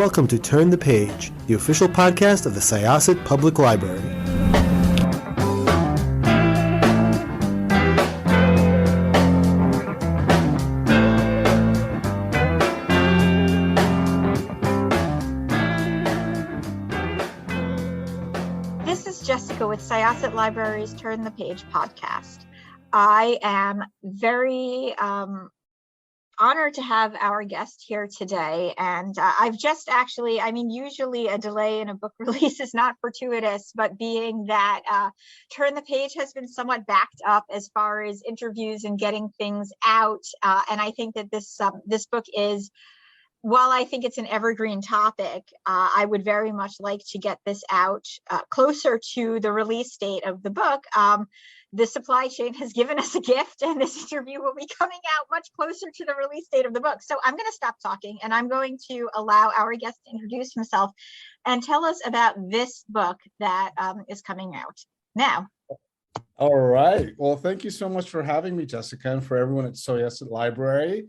welcome to Turn the Page, the official podcast of the Syosset Public Library. This is Jessica with Syosset Library's Turn the Page podcast. I am very honored to have our guest here today. And I've just actually, usually a delay in a book release is not fortuitous, but being that Turn the Page has been somewhat backed up as far as interviews and getting things out. And I think that this book is, while I think it's an evergreen topic, I would very much like to get this out closer to the release date of the book. The supply chain has given us a gift, and this interview will be coming out much closer to the release date of the book. So I'm going to stop talking, and I'm going to allow our guest to introduce himself and tell us about this book that is coming out now. All right. Well, thank you so much for having me, Jessica, and for everyone at Syosset Library.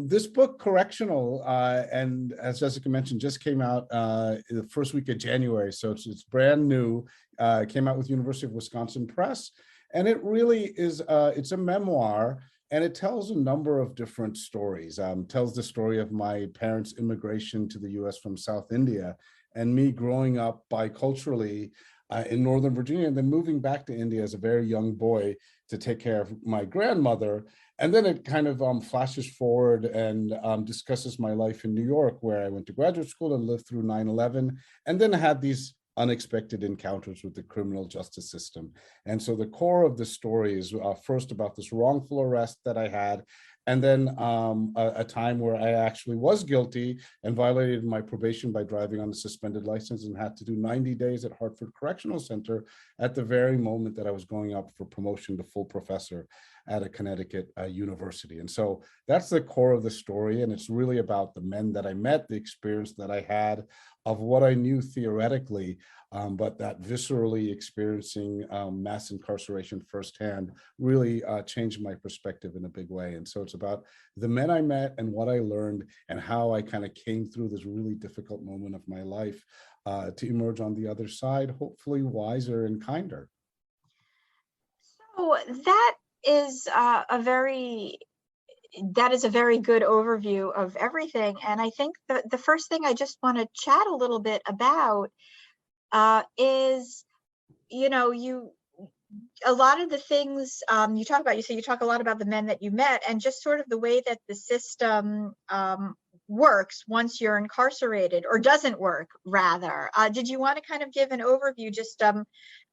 This book, Correctional, and as Jessica mentioned, just came out the first week of January. So it's brand new. It came out with University of Wisconsin Press. And it really is, it's a memoir, and it tells a number of different stories. Tells the story of my parents' immigration to the US from South India and me growing up biculturally in Northern Virginia and then moving back to India as a very young boy to take care of my grandmother. And then it kind of flashes forward and discusses my life in New York, where I went to graduate school and lived through 9/11, and then had these unexpected encounters with the criminal justice system. And so the core of the story is first about this wrongful arrest that I had, and then a time where I actually was guilty and violated my probation by driving on a suspended license and had to do 90 days at Hartford Correctional Center at the very moment that I was going up for promotion to full professor at a Connecticut university. And so that's the core of the story. And it's really about the men that I met, the experience that I had of what I knew theoretically, but that viscerally experiencing mass incarceration firsthand really changed my perspective in a big way. And so it's about the men I met and what I learned and how I kind of came through this really difficult moment of my life to emerge on the other side, hopefully wiser and kinder. So that is a very good overview of everything. And I think the first thing I just want to chat a little bit about is, a lot of the things you talk about, you talk a lot about the men that you met and just sort of the way that the system works once you're incarcerated, or doesn't work rather. Did you want to kind of give an overview just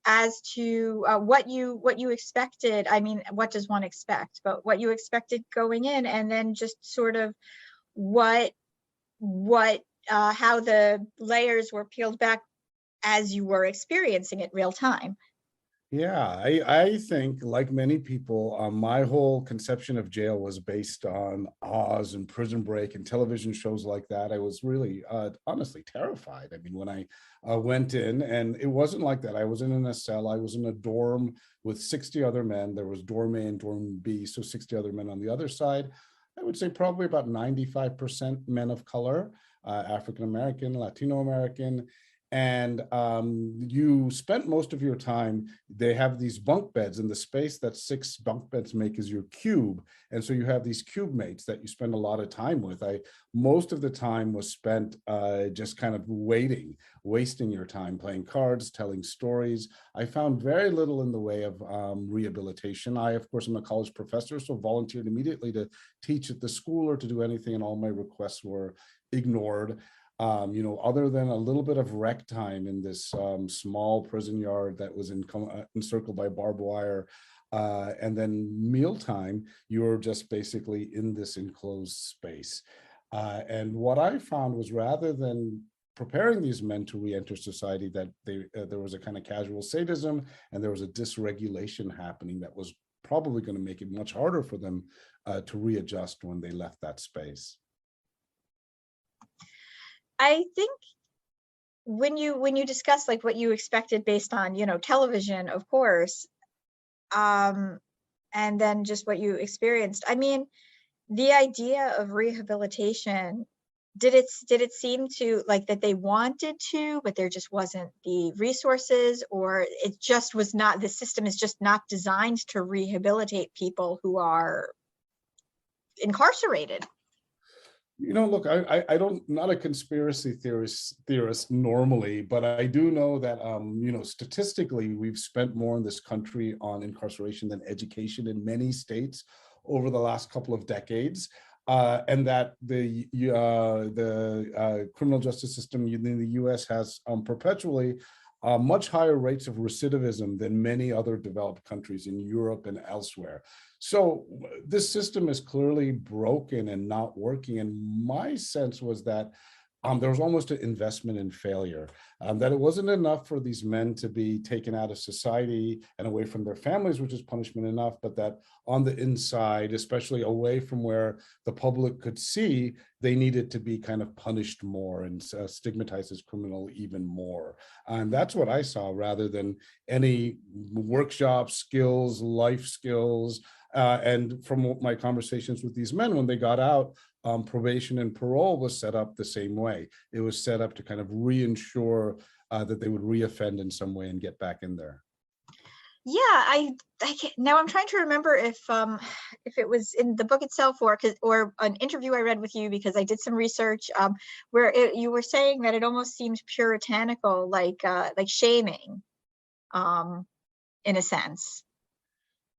as to what you expected? I mean, what does one expect, but what you expected going in, and then just sort of how the layers were peeled back as you were experiencing it real time. Yeah, I think, like many people, my whole conception of jail was based on Oz and Prison Break and television shows like that. I was really, honestly terrified. I mean, when I went in, and it wasn't like that. I wasn't in a cell. I was in a dorm with 60 other men. There was dorm A and dorm B, so 60 other men on the other side. I would say probably about 95% men of color, African-American, Latino-American. And you spent most of your time, they have these bunk beds, and the space that 6 bunk beds make is your cube. And so you have these cube mates that you spend a lot of time with. Most of the time was spent just kind of wasting your time, playing cards, telling stories. I found very little in the way of rehabilitation. I, of course, am a college professor, so volunteered immediately to teach at the school or to do anything, and all my requests were ignored. Other than a little bit of rec time in this small prison yard that was encircled by barbed wire, and then mealtime, you're just basically in this enclosed space. And what I found was, rather than preparing these men to re-enter society, that there was a kind of casual sadism, and there was a dysregulation happening that was probably going to make it much harder for them to readjust when they left that space. I think when you discuss like what you expected based on television, of course, and then just what you experienced, I mean, the idea of rehabilitation did it seem to like that they wanted to, but there just wasn't the resources, or it just was not, the system is just not designed to rehabilitate people who are incarcerated? Look, I don't, not a conspiracy theorist normally, but I do know that, statistically, we've spent more in this country on incarceration than education in many states over the last couple of decades. And that the criminal justice system in the US has perpetually much higher rates of recidivism than many other developed countries in Europe and elsewhere. So this system is clearly broken and not working. And my sense was that there was almost an investment in failure, that it wasn't enough for these men to be taken out of society and away from their families, which is punishment enough, but that on the inside, especially away from where the public could see, they needed to be kind of punished more and stigmatized as criminal even more. And that's what I saw, rather than any workshop skills, life skills. And from my conversations with these men, when they got out, probation and parole was set up the same way. It was set up to kind of reinsure that they would reoffend in some way and get back in there. Yeah, I can't, now I'm trying to remember if it was in the book itself or an interview I read with you, because I did some research where you were saying that it almost seemed puritanical, like shaming, in a sense.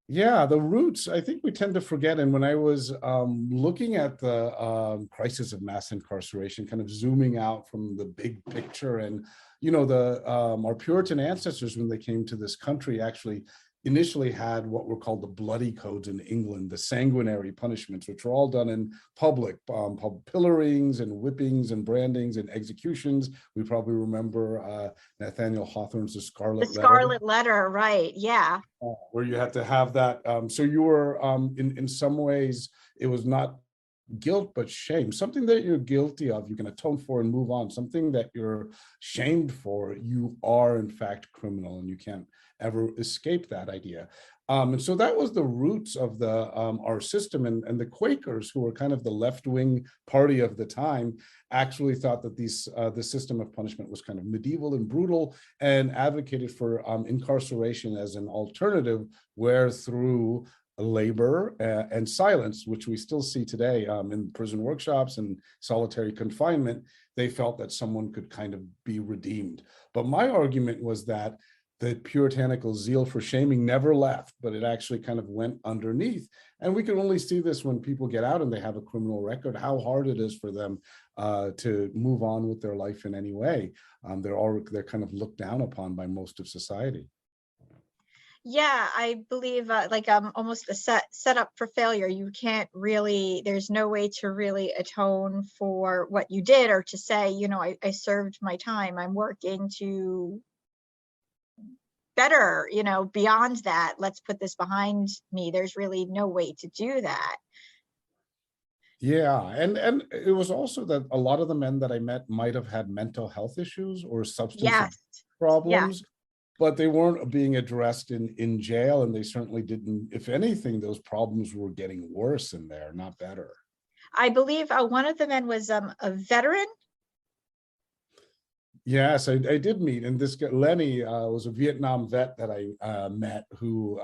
Yeah, the roots, I think we tend to forget. And when I was looking at the crisis of mass incarceration, kind of zooming out from the big picture, and our Puritan ancestors, when they came to this country, actually initially had what were called the bloody codes in England, the sanguinary punishments, which were all done in public, pillorings and whippings and brandings and executions. We probably remember Nathaniel Hawthorne's The Scarlet Letter. The Scarlet Letter, right, yeah. Where you had to have that. So you were, in some ways, it was not guilt, but shame. Something that you're guilty of, you can atone for and move on. Something that you're shamed for, you are in fact criminal, and you can't ever escape that idea. And so that was the roots of the our system. And the Quakers, who were kind of the left-wing party of the time, actually thought that the system of punishment was kind of medieval and brutal, and advocated for incarceration as an alternative, where through labor and silence, which we still see today in prison workshops and solitary confinement, they felt that someone could kind of be redeemed. But my argument was that the puritanical zeal for shaming never left, but it actually kind of went underneath. And we can only see this when people get out and they have a criminal record, how hard it is for them to move on with their life in any way. They're kind of looked down upon by most of society. Yeah, I believe almost a set up for failure. You can't really, there's no way to really atone for what you did, or to say, I served my time, I'm working to better, beyond that, let's put this behind me. There's really no way to do that. Yeah, and it was also that a lot of the men that I met might have had mental health issues or substance abuse problems. Yeah. But they weren't being addressed in jail, and they certainly didn't. If anything, those problems were getting worse in there, not better. I believe one of the men was a veteran. Yes, I did meet, and this guy, Lenny, was a Vietnam vet that I met, who,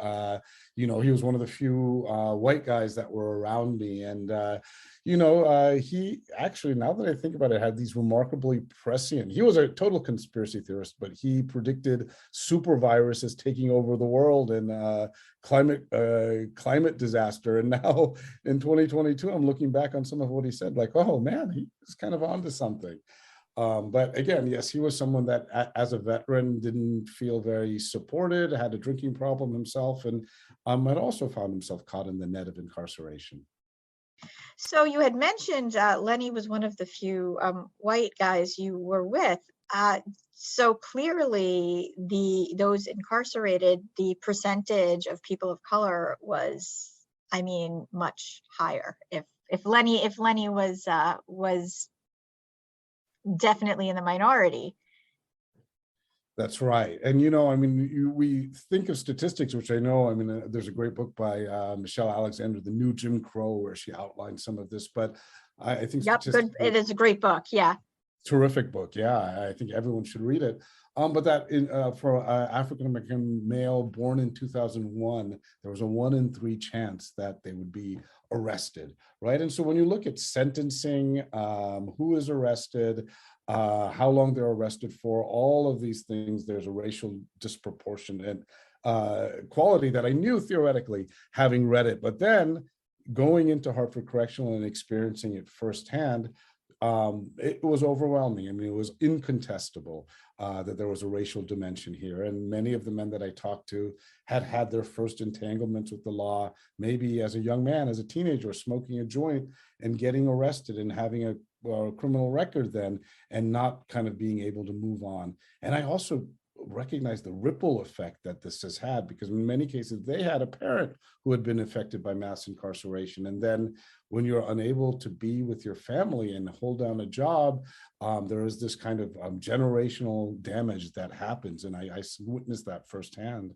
he was one of the few white guys that were around me. And, he actually, now that I think about it, had these remarkably prescient, he was a total conspiracy theorist, but he predicted super viruses taking over the world and climate disaster. And now in 2022, I'm looking back on some of what he said, like, oh man, he was kind of onto something. But again, yes, he was someone that as a veteran didn't feel very supported, had a drinking problem himself, and had also found himself caught in the net of incarceration. So you had mentioned Lenny was one of the few white guys you were with. So clearly those incarcerated, the percentage of people of color was, much higher. If Lenny was definitely in the minority. That's right. And, I mean, we think of statistics, which I know, I mean, there's a great book by Michelle Alexander, The New Jim Crow, where she outlines some of this, but I think Yep, good. It is a great book. Yeah. terrific book. Yeah, I think everyone should read it. But that for African American male born in 2001, there was a 1 in 3 chance that they would be arrested, right? And so when you look at sentencing, who is arrested, how long they're arrested for, all of these things, there's a racial disproportionate quality that I knew theoretically, having read it, but then going into Hartford Correctional and experiencing it firsthand, it was overwhelming. I mean, it was incontestable that there was a racial dimension here. And many of the men that I talked to had had their first entanglements with the law, maybe as a young man, as a teenager, smoking a joint and getting arrested and having a criminal record then, and not kind of being able to move on. And I also recognize the ripple effect that this has had, because in many cases they had a parent who had been affected by mass incarceration, and then when you're unable to be with your family and hold down a job, there is this kind of generational damage that happens, and I witnessed that firsthand.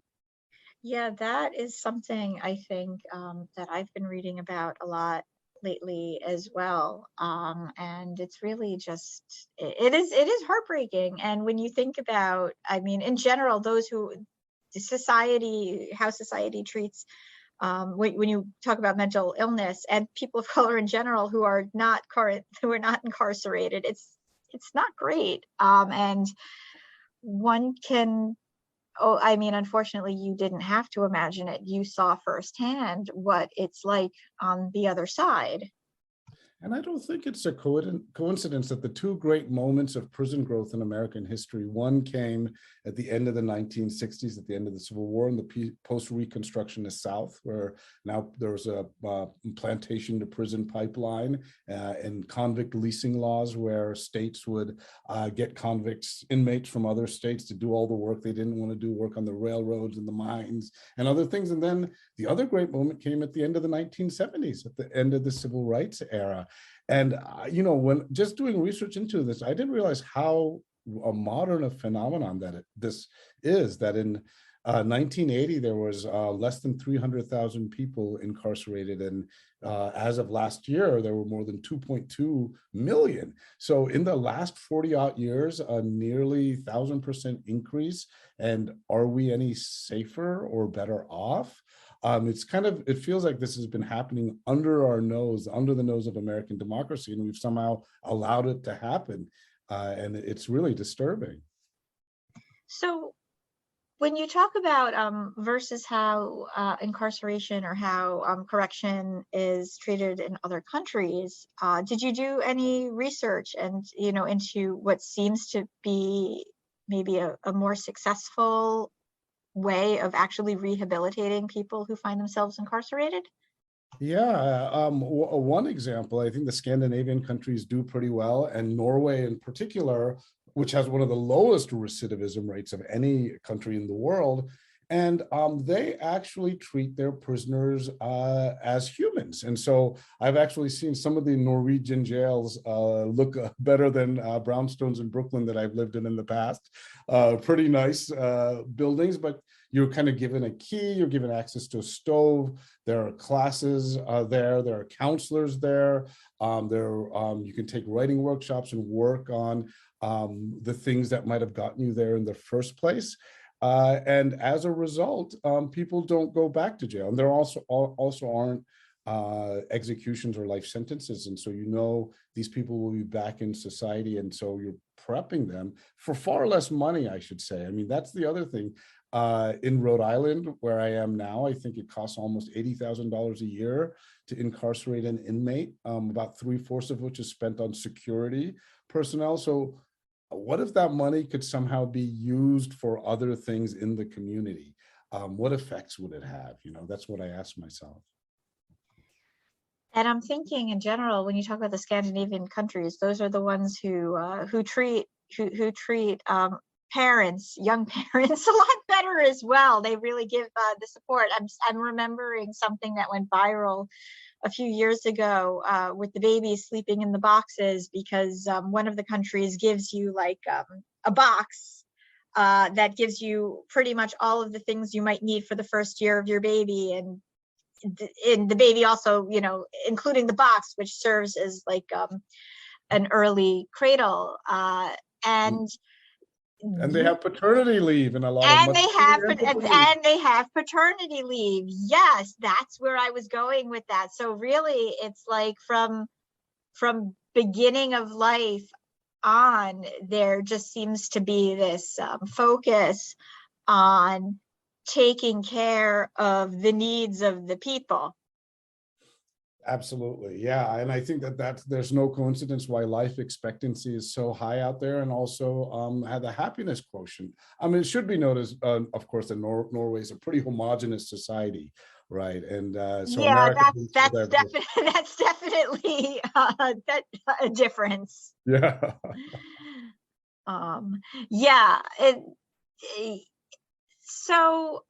Yeah, that is something I think that I've been reading about a lot lately as well. And it's really just, it is heartbreaking. And when you think about, I mean, in general, those who how society treats, when you talk about mental illness and people of color in general who are not incarcerated, it's not great. And one can, oh, I mean, unfortunately, you didn't have to imagine it. You saw firsthand what it's like on the other side. And I don't think it's a coincidence that the two great moments of prison growth in American history, one came at the end of the 1960s, at the end of the Civil War, in the post-Reconstructionist South, where now there was a plantation to prison pipeline and convict leasing laws, where states would get inmates from other states to do all the work they didn't want to do, work on the railroads and the mines and other things. And then the other great moment came at the end of the 1970s, at the end of the civil rights era. And, when just doing research into this, I didn't realize how modern a phenomenon that this is, that in 1980, there was less than 300,000 people incarcerated. And as of last year, there were more than 2.2 million. So in the last 40 odd years, a nearly 1,000% increase. And are we any safer or better off? It feels like this has been happening under our nose, under the nose of American democracy, and we've somehow allowed it to happen. And it's really disturbing. So when you talk about versus how incarceration or how correction is treated in other countries, did you do any research and, into what seems to be maybe a more successful way of actually rehabilitating people who find themselves incarcerated? Yeah, one example, I think the Scandinavian countries do pretty well, and Norway in particular, which has one of the lowest recidivism rates of any country in the world. And they actually treat their prisoners as humans. And so I've actually seen some of the Norwegian jails look better than brownstones in Brooklyn that I've lived in the past. Pretty nice buildings, but you're kind of given a key, you're given access to a stove. There are classes there are counselors there. You can take writing workshops and work on the things that might have gotten you there in the first place. And as a result, people don't go back to jail. And there also aren't executions or life sentences. And so, these people will be back in society. And so you're prepping them for far less money, I should say. I mean, that's the other thing. In Rhode Island, where I am now, I think it costs almost $80,000 a year to incarcerate an inmate, about 3/4 of which is spent on security personnel. So what if that money could somehow be used for other things in the community? What effects would it have? That's what I ask myself. And I'm thinking in general, when you talk about the Scandinavian countries, those are the ones who treat parents, young parents, a lot better as well. They really give the support. I'm remembering something that went viral a few years ago with the babies sleeping in the boxes, because one of the countries gives you like a box that gives you pretty much all of the things you might need for the first year of your baby. And the baby also, including the box, which serves as like an early cradle. And they have paternity leave and a lot of and they maternity have paternity leave. Yes, that's where I was going with that. So really, it's like from beginning of life on, there just seems to be this focus on taking care of the needs of the people. Absolutely. Yeah. And I think that there's no coincidence why life expectancy is so high out there, and also had the happiness quotient. I mean, it should be noticed, of course, that Norway is a pretty homogenous society, right? And so yeah, America, that's definitely a difference. yeah. Yeah. So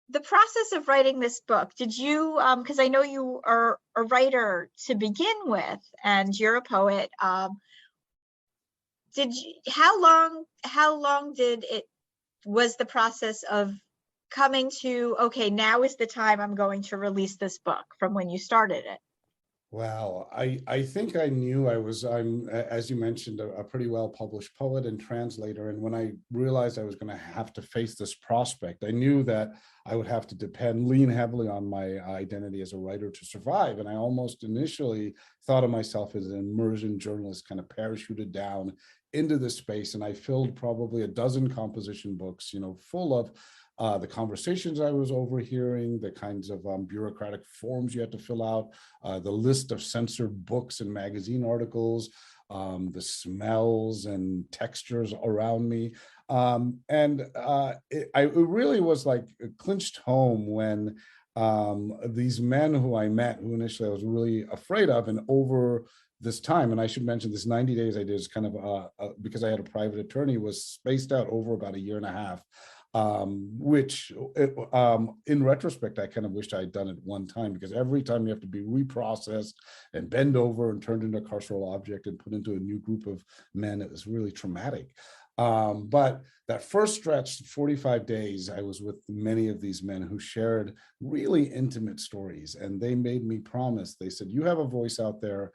the process of writing this book, did you, because I know you are a writer to begin with, and you're a poet, how long was the process of coming to, okay, now is the time I'm going to release this book, from when you started it? Wow, I think I knew I'm, as you mentioned, a pretty well published poet and translator. And when I realized I was going to have to face this prospect, I knew that I would have to lean heavily on my identity as a writer to survive. And I almost initially thought of myself as an immersion journalist, kind of parachuted down into this space. And I filled probably a dozen composition books, full of the conversations I was overhearing, the kinds of bureaucratic forms you had to fill out, the list of censored books and magazine articles, the smells and textures around me. It really was like clinched home when these men who I met, who initially I was really afraid of, and over this time, and I should mention this 90 days I did is kind of, because I had a private attorney, was spaced out over about a year and a half. Which in retrospect, I kind of wished I had done it one time, because every time you have to be reprocessed and bend over and turned into a carceral object and put into a new group of men, it was really traumatic. But that first stretch, 45 days, I was with many of these men who shared really intimate stories, and they made me promise. They said, you have a voice out there.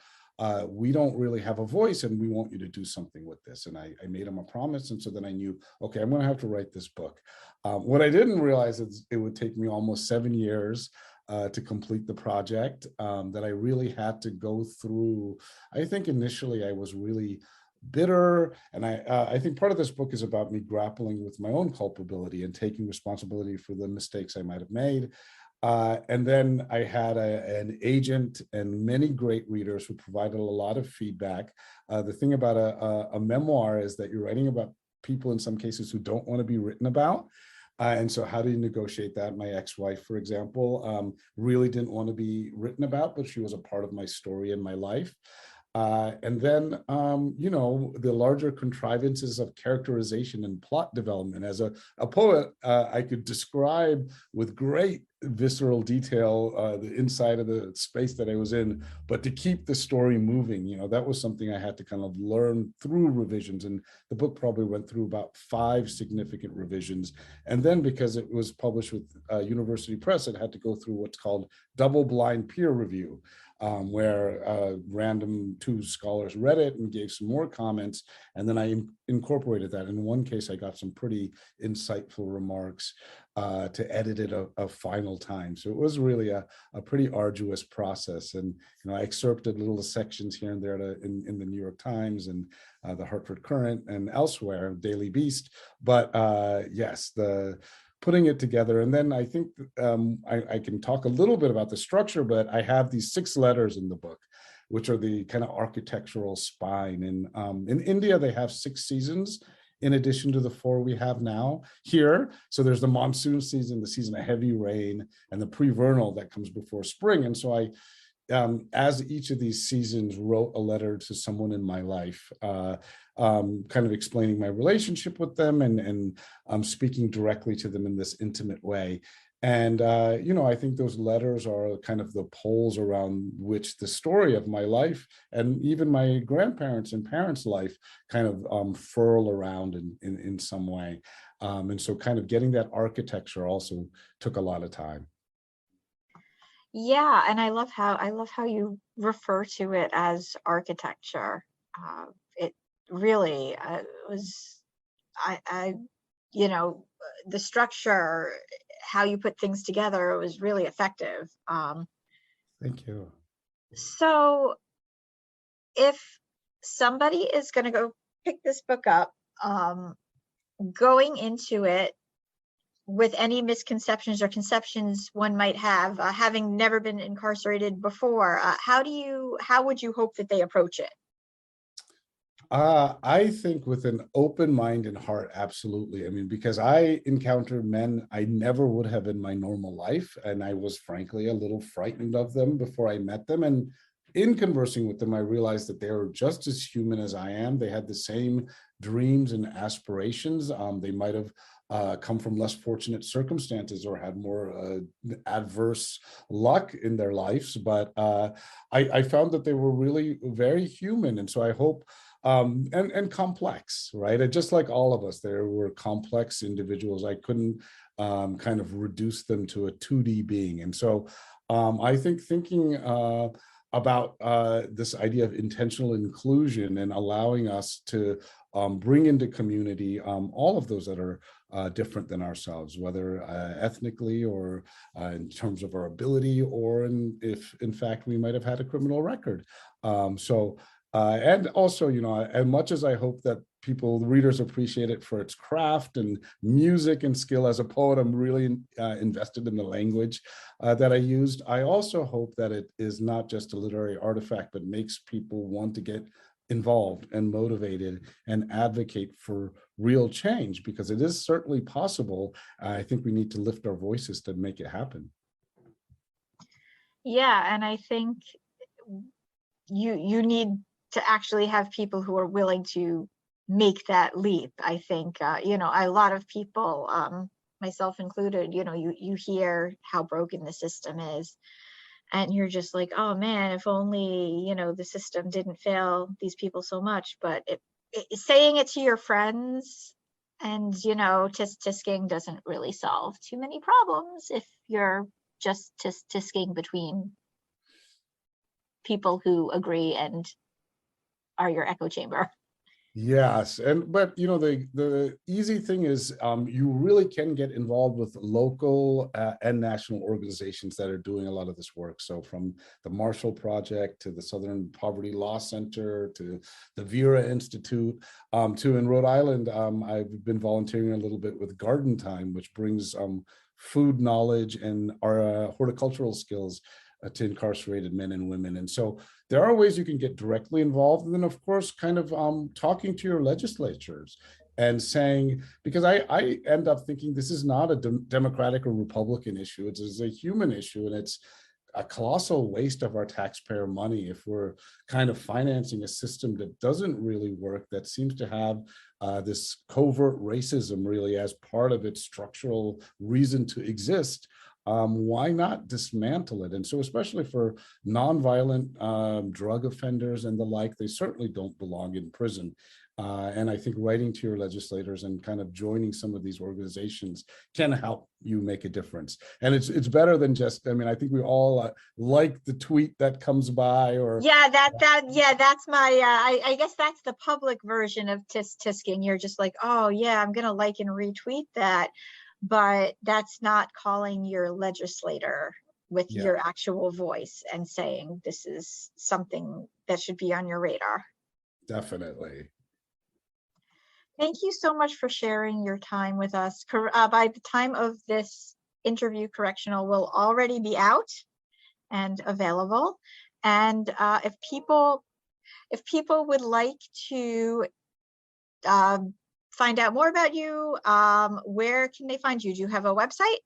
We don't really have a voice, and we want you to do something with this. And I made him a promise. And so then I knew, okay, I'm going to have to write this book. What I didn't realize is it would take me almost 7 years to complete the project, that I really had to go through. I think initially I was really bitter. And I think part of this book is about me grappling with my own culpability and taking responsibility for the mistakes I might have made. And then I had an agent and many great readers who provided a lot of feedback. The thing about a memoir is that you're writing about people in some cases who don't want to be written about. And so how do you negotiate that? My ex-wife, for example, really didn't want to be written about, but she was a part of my story and my life. And then, the larger contrivances of characterization and plot development. As a poet, I could describe with great visceral detail the inside of the space that I was in, but to keep the story moving, that was something I had to kind of learn through revisions. And the book probably went through about 5 significant revisions. And then because it was published with University Press, it had to go through what's called double-blind peer review. Where random 2 scholars read it and gave some more comments, and then I incorporated that. In one case, I got some pretty insightful remarks to edit it a final time. So it was really a pretty arduous process. And I excerpted little sections here and there in the New York Times and the Hartford Current and elsewhere, Daily Beast. But yes, the putting it together. And then I think I can talk a little bit about the structure, but I have these 6 letters in the book, which are the kind of architectural spine. And in India, they have 6 seasons in addition to the 4 we have now here. So there's the monsoon season, the season of heavy rain, and the pre-vernal that comes before spring. And so I, as each of these seasons, wrote a letter to someone in my life, kind of explaining my relationship with them and speaking directly to them in this intimate way. And, I think those letters are kind of the poles around which the story of my life and even my grandparents' and parents' life kind of furl around in some way. And so kind of getting that architecture also took a lot of time. Yeah, and I love how you refer to it as architecture. It really was I you know the structure, how you put things together was really effective. Thank you. So if somebody is going to go pick this book up, going into it with any misconceptions or conceptions one might have, having never been incarcerated before, how would you hope that they approach it? I think with an open mind and heart, absolutely. I mean, because I encountered men I never would have in my normal life. And I was frankly a little frightened of them before I met them. And in conversing with them, I realized that they were just as human as I am. They had the same dreams and aspirations. They might have come from less fortunate circumstances or had more adverse luck in their lives. But I found that they were really very human. And so I hope and complex, right? And just like all of us, there were complex individuals. I couldn't kind of reduce them to a 2D being. And so I think thinking about this idea of intentional inclusion and allowing us to bring into community all of those that are different than ourselves, whether ethnically or in terms of our ability, or if in fact we might have had a criminal record. And also, as much as I hope that the readers appreciate it for its craft and music and skill, as a poet, I'm really invested in the language that I used. I also hope that it is not just a literary artifact, but makes people want to get involved and motivated and advocate for real change, because it is certainly possible. I think we need to lift our voices to make it happen. Yeah, and I think you need to actually have people who are willing to make that leap. I think a lot of people, myself included, you hear how broken the system is, and you're just like, oh man, if only the system didn't fail these people so much. But saying it to your friends and tisk-tisking doesn't really solve too many problems if you're just tisk-tisking between people who agree and are your echo chamber. Yes, but the easy thing is you really can get involved with local and national organizations that are doing a lot of this work. So from the Marshall Project to the Southern Poverty Law Center to the Vera Institute to in Rhode Island, I've been volunteering a little bit with Garden Time, which brings food knowledge and our horticultural skills to incarcerated men and women. And so there are ways you can get directly involved. And then, of course, kind of talking to your legislatures and saying, because I end up thinking this is not a Democratic or Republican issue. It's a human issue. And it's a colossal waste of our taxpayer money if we're kind of financing a system that doesn't really work, that seems to have this covert racism really as part of its structural reason to exist. Why not dismantle it? And so especially for nonviolent drug offenders and the like, they certainly don't belong in prison. And I think writing to your legislators and kind of joining some of these organizations can help you make a difference. And it's better than just, I think we all like the tweet that comes by, or that's my I guess that's the public version of tisk-tisking. You're just like, oh yeah, I'm gonna like and retweet that. But that's not calling your legislator with your actual voice and saying this is something that should be on your radar. Definitely. Thank you so much for sharing your time with us. By the time of this interview, Correctional will already be out and available. And if people would like to find out more about you, where can they find you? Do you have a website?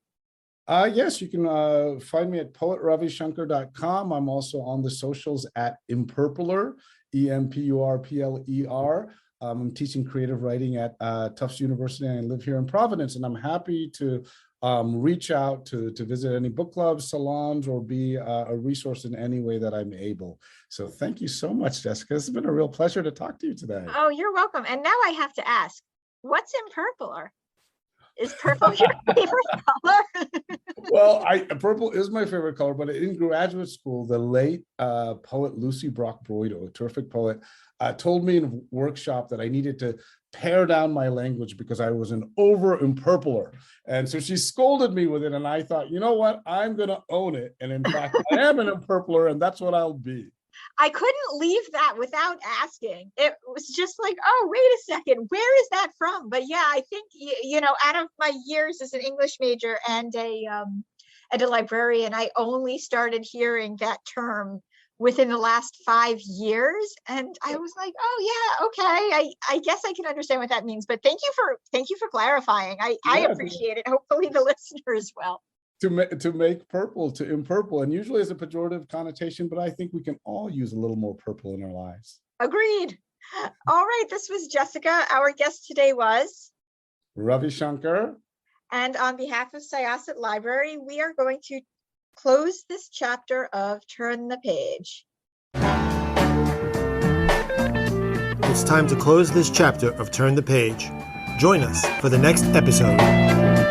Yes, you can find me at poetravishankar.com. I'm also on the socials at Impurpler, EMPURPLER. I'm teaching creative writing at Tufts University, and I live here in Providence, and I'm happy to reach out to visit any book clubs, salons, or be a resource in any way that I'm able. So thank you so much, Jessica. It's been a real pleasure to talk to you today. Oh, you're welcome. And now I have to ask, what's in purple? Is purple your favorite color? Well, purple is my favorite color, but in graduate school, the late poet Lucy Brock-Broido, a terrific poet, told me in a workshop that I needed to pare down my language because I was an over-impurpler. And so she scolded me with it, and I thought, you know what? I'm going to own it. And in fact, I am an impurpler, and that's what I'll be. I couldn't leave that without asking. It was just like, oh, wait a second, where is that from? But yeah, I think, you know, out of my years as an English major and a librarian, I only started hearing that term within the last 5 years. And I was like, oh yeah, okay, I guess I can understand what that means. But thank you for clarifying. I appreciate it. Hopefully the listener as well. To make purple, to impurple, and usually as a pejorative connotation, but I think we can all use a little more purple in our lives. Agreed. All right, this was Jessica. Our guest today was Ravi Shankar. And on behalf of Syosset Library, we are going to close this chapter of Turn the Page. It's time to close this chapter of Turn the Page. Join us for the next episode.